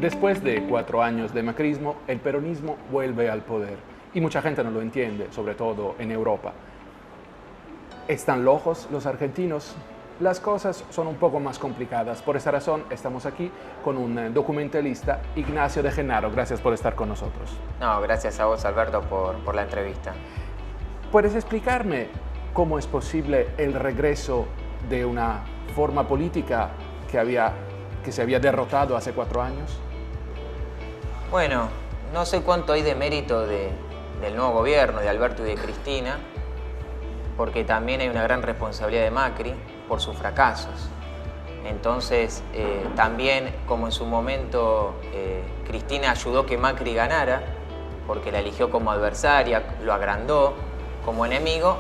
Después de 4 años de macrismo, el peronismo vuelve al poder y mucha gente no lo entiende, sobre todo en Europa. ¿Están locos los argentinos? Las cosas son un poco más complicadas. Por esa razón estamos aquí con un documentalista, Ignacio de Genaro. Gracias por estar con nosotros. No, gracias a vos, Alberto, por la entrevista. ¿Puedes explicarme cómo es posible el regreso de una forma política que se había derrotado hace 4 años? Bueno, no sé cuánto hay de mérito del nuevo gobierno, de Alberto y de Cristina, porque también hay una gran responsabilidad de Macri por sus fracasos. Entonces, también como en su momento Cristina ayudó que Macri ganara, porque la eligió como adversaria, lo agrandó como enemigo,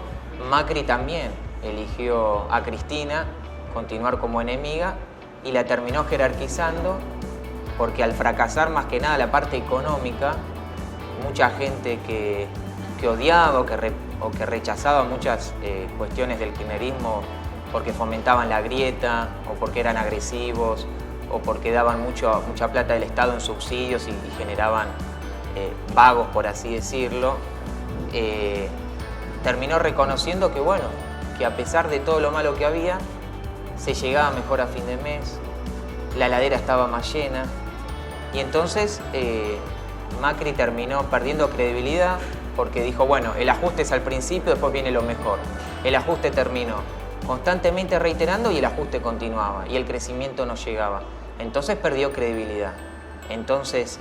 Macri también eligió a Cristina continuar como enemiga y la terminó jerarquizando, porque al fracasar más que nada la parte económica, mucha gente que odiaba o que rechazaba muchas cuestiones del kirchnerismo porque fomentaban la grieta o porque eran agresivos o porque daban mucha plata del Estado en subsidios y generaban vagos, por así decirlo, terminó reconociendo que, bueno, que a pesar de todo lo malo que había, se llegaba mejor a fin de mes, la heladera estaba más llena y entonces Macri terminó perdiendo credibilidad porque dijo, bueno, el ajuste es al principio, después viene lo mejor. El ajuste terminó constantemente reiterando y el ajuste continuaba y el crecimiento no llegaba. Entonces perdió credibilidad. Entonces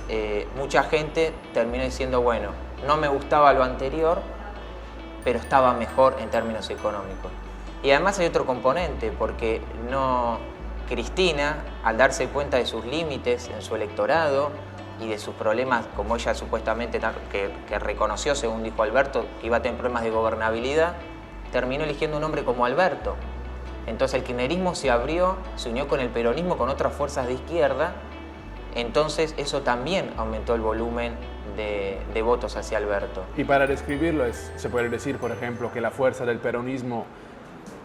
mucha gente terminó diciendo, bueno, no me gustaba lo anterior, pero estaba mejor en términos económicos. Y además hay otro componente, porque Cristina, al darse cuenta de sus límites en su electorado y de sus problemas, como ella supuestamente que reconoció, según dijo Alberto, que iba a tener problemas de gobernabilidad, terminó eligiendo un hombre como Alberto. Entonces el kirchnerismo se abrió, se unió con el peronismo, con otras fuerzas de izquierda, entonces eso también aumentó el volumen de votos hacia Alberto. Y para describirlo, se puede decir, por ejemplo, que la fuerza del peronismo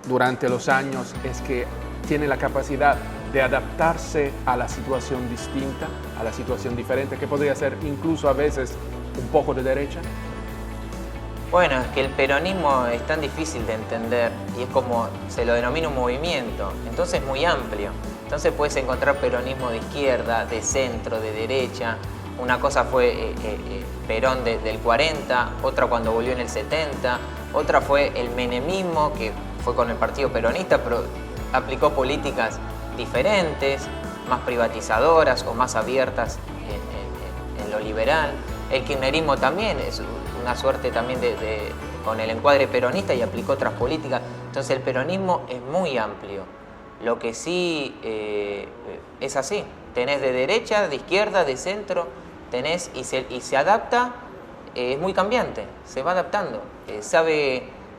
durante los años es que tiene la capacidad de adaptarse a la situación distinta, a la situación diferente, que podría ser incluso a veces un poco de derecha. Bueno, es que el peronismo es tan difícil de entender y es como se lo denomina un movimiento, entonces es muy amplio. Entonces puedes encontrar peronismo de izquierda, de centro, de derecha. Una cosa fue Perón del 40, otra cuando volvió en el 70, otra fue el menemismo, que fue con el Partido Peronista, pero aplicó políticas diferentes, más privatizadoras o más abiertas en lo liberal. El kirchnerismo también es una suerte también con el encuadre peronista y aplicó otras políticas. Entonces el peronismo es muy amplio. Lo que sí es así, tenés de derecha, de izquierda, de centro, tenés y se adapta, es muy cambiante, se va adaptando,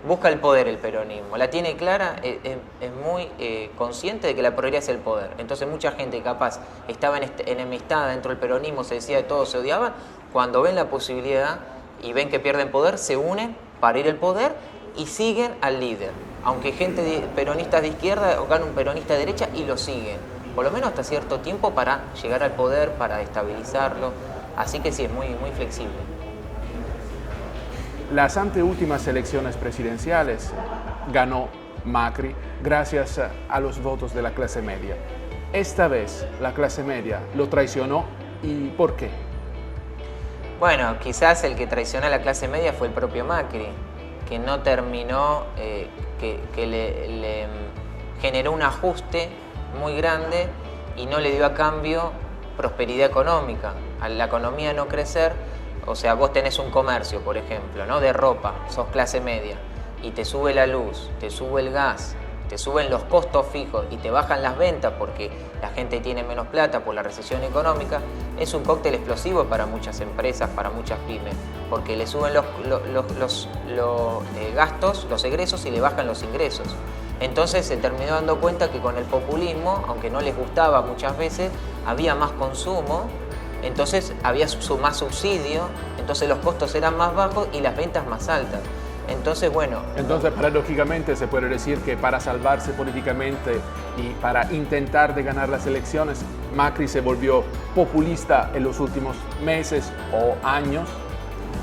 busca el poder el peronismo, la tiene clara, es muy consciente de que la prioridad es el poder. Entonces mucha gente capaz estaba enemistada dentro del peronismo, se decía de todo, se odiaban, cuando ven la posibilidad y ven que pierden poder, se unen para ir al poder y siguen al líder. Aunque gente peronistas de izquierda o gana un peronista de derecha y lo siguen, por lo menos hasta cierto tiempo para llegar al poder, para estabilizarlo. Así que sí, es muy flexible. Las anteúltimas elecciones presidenciales ganó Macri gracias a los votos de la clase media. Esta vez la clase media lo traicionó. ¿Y por qué? Bueno, quizás el que traicionó a la clase media fue el propio Macri, que no terminó, que le generó un ajuste muy grande y no le dio a cambio prosperidad económica. Al la economía no crecer, o sea, vos tenés un comercio, por ejemplo, ¿no?, de ropa, sos clase media, y te sube la luz, te sube el gas, te suben los costos fijos y te bajan las ventas porque la gente tiene menos plata por la recesión económica, es un cóctel explosivo para muchas empresas, para muchas pymes, porque le suben los gastos, los egresos y le bajan los ingresos. Entonces se terminó dando cuenta que con el populismo, aunque no les gustaba muchas veces, había más consumo, entonces había más subsidio, entonces los costos eran más bajos y las ventas más altas. Entonces, bueno... Entonces, paradójicamente, se puede decir que para salvarse políticamente y para intentar de ganar las elecciones, Macri se volvió populista en los últimos meses o años.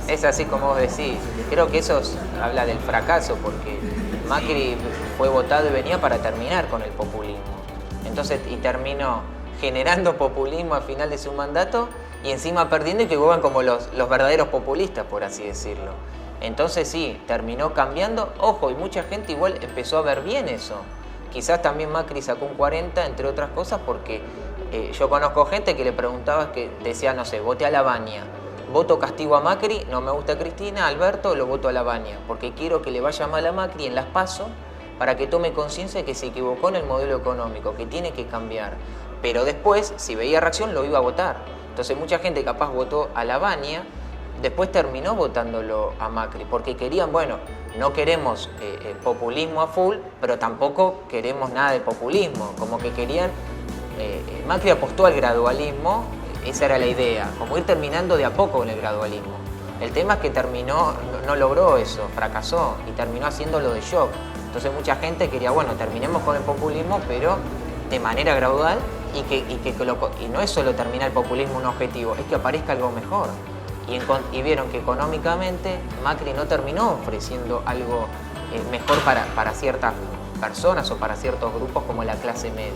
Es así como vos decís. Creo que eso habla del fracaso, porque Macri fue votado y venía para terminar con el populismo. Entonces, y terminó generando populismo al final de su mandato y encima perdiendo y que juegan como los verdaderos populistas, por así decirlo. Entonces sí, terminó cambiando. Ojo, y mucha gente igual empezó a ver bien eso. Quizás también Macri sacó un 40, entre otras cosas, porque yo conozco gente que le preguntaba, que decía, no sé, voté a Lavagna. Voto castigo a Macri, no me gusta Cristina, Alberto, lo voto a Lavagna, porque quiero que le vaya mal a Macri en las PASO para que tome conciencia de que se equivocó en el modelo económico, que tiene que cambiar. Pero después, si veía reacción, lo iba a votar. Entonces mucha gente capaz votó a Lavagna, después terminó votándolo a Macri, porque querían, bueno, no queremos populismo a full, pero tampoco queremos nada de populismo, como que querían, Macri apostó al gradualismo, esa era la idea, como ir terminando de a poco con el gradualismo. El tema es que terminó, no logró eso, fracasó y terminó haciéndolo de shock. Entonces mucha gente quería, bueno, terminemos con el populismo, pero de manera gradual y no es solo terminar el populismo un objetivo, es que aparezca algo mejor. Y vieron que económicamente Macri no terminó ofreciendo algo mejor para ciertas personas o para ciertos grupos como la clase media.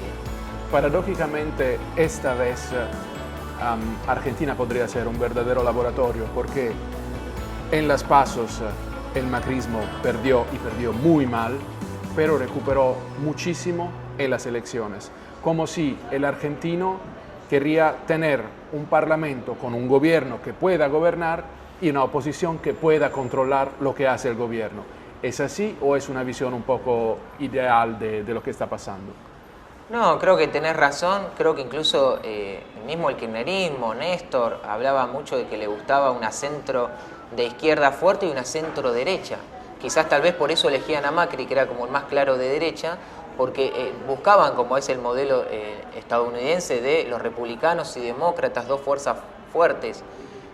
Paradójicamente, esta vez Argentina podría ser un verdadero laboratorio, porque en las PASOs el macrismo perdió y perdió muy mal, pero recuperó muchísimo en las elecciones, como si el argentino querría tener un parlamento con un gobierno que pueda gobernar y una oposición que pueda controlar lo que hace el gobierno. ¿Es así o es una visión un poco ideal de lo que está pasando? No, creo que tenés razón. Creo que incluso mismo el kirchnerismo, Néstor, hablaba mucho de que le gustaba una centro de izquierda fuerte y una centro derecha. Quizás tal vez por eso elegían a Macri, que era como el más claro de derecha, porque buscaban, como es el modelo estadounidense, de los republicanos y demócratas, dos fuerzas fuertes.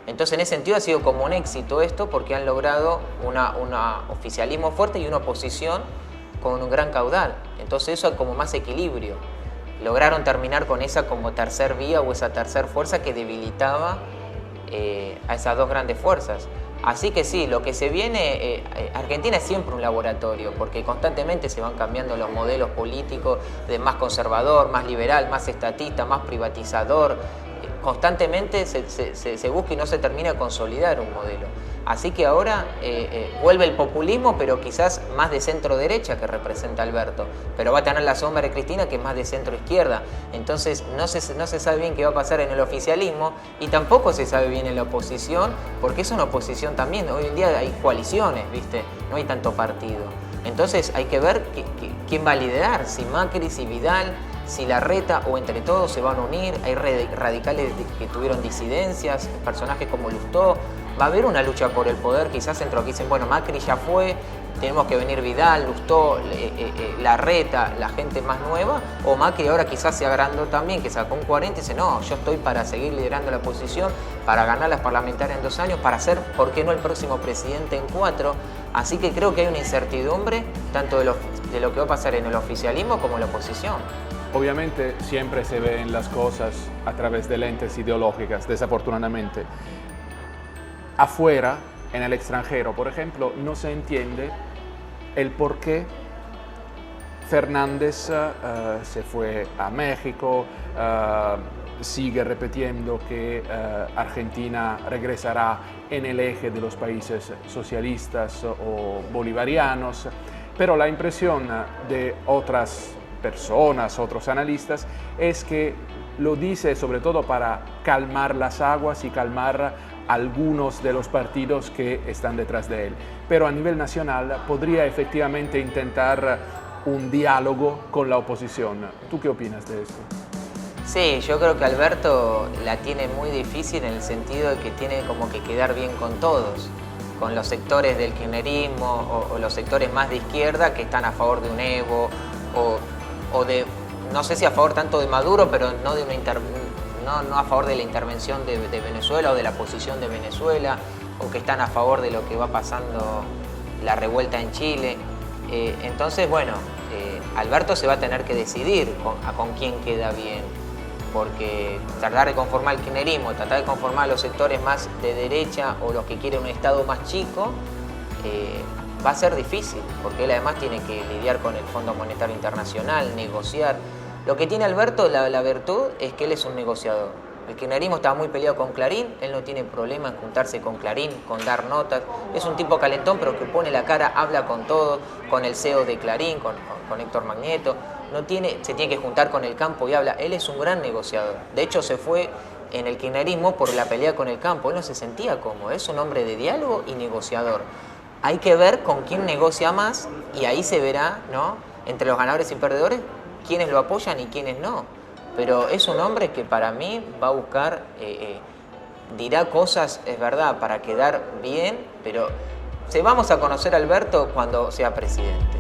Entonces, en ese sentido ha sido como un éxito esto, porque han logrado un oficialismo fuerte y una oposición con un gran caudal. Entonces eso es como más equilibrio. Lograron terminar con esa como tercer vía o esa tercer fuerza que debilitaba a esas dos grandes fuerzas. Así que sí, lo que se viene, Argentina es siempre un laboratorio, porque constantemente se van cambiando los modelos políticos de más conservador, más liberal, más estatista, más privatizador. Constantemente se busca y no se termina de consolidar un modelo. Así que ahora vuelve el populismo, pero quizás más de centro derecha que representa Alberto. Pero va a tener la sombra de Cristina, que es más de centro izquierda. Entonces no se sabe bien qué va a pasar en el oficialismo y tampoco se sabe bien en la oposición, porque es una oposición también. Hoy en día hay coaliciones, ¿viste? No hay tanto partido. Entonces hay que ver quién va a liderar, si Macri, si Vidal, si Larreta o entre todos se van a unir. Hay radicales que tuvieron disidencias, personajes como Lustó. Va a haber una lucha por el poder, quizás entre los que dicen, bueno, Macri ya fue, tenemos que venir Vidal, Lustó, Larreta, la gente más nueva, o Macri ahora quizás se agrandó también, que sacó un 40 y dice, no, yo estoy para seguir liderando la oposición, para ganar las parlamentarias en 2 años, para ser, ¿por qué no el próximo presidente en 4? Así que creo que hay una incertidumbre, tanto de lo que va a pasar en el oficialismo como en la oposición. Obviamente siempre se ven las cosas a través de lentes ideológicas, desafortunadamente. Afuera, en el extranjero, por ejemplo, no se entiende el por qué Fernández se fue a México, sigue repitiendo que Argentina regresará en el eje de los países socialistas o bolivarianos, pero la impresión de otras personas, otros analistas, es que lo dice sobre todo para calmar las aguas y calmar algunos de los partidos que están detrás de él. Pero a nivel nacional podría efectivamente intentar un diálogo con la oposición. ¿Tú qué opinas de esto? Sí, yo creo que Alberto la tiene muy difícil en el sentido de que tiene como que quedar bien con todos, con los sectores del kirchnerismo o los sectores más de izquierda que están a favor de un Evo o de, no sé si a favor tanto de Maduro, pero no de no a favor de la intervención de Venezuela o de la posición de Venezuela, o que están a favor de lo que va pasando la revuelta en Chile. Entonces, bueno, Alberto se va a tener que decidir con quién queda bien, porque tratar de conformar el kirchnerismo, tratar de conformar a los sectores más de derecha o los que quieren un Estado más chico, va a ser difícil, porque él además tiene que lidiar con el Fondo Monetario Internacional, negociar. Lo que tiene Alberto, la virtud, es que él es un negociador. El kirchnerismo estaba muy peleado con Clarín, él no tiene problema en juntarse con Clarín, con dar notas. Es un tipo calentón, pero que pone la cara, habla con todos, con el CEO de Clarín, con Héctor Magneto. Se tiene que juntar con el campo y habla. Él es un gran negociador. De hecho, se fue en el kirchnerismo por la pelea con el campo. Él no se sentía cómodo, es un hombre de diálogo y negociador. Hay que ver con quién negocia más y ahí se verá, ¿no?, entre los ganadores y perdedores, quiénes lo apoyan y quiénes no. Pero es un hombre que para mí va a buscar, dirá cosas, es verdad, para quedar bien, pero vamos a conocer a Alberto cuando sea presidente.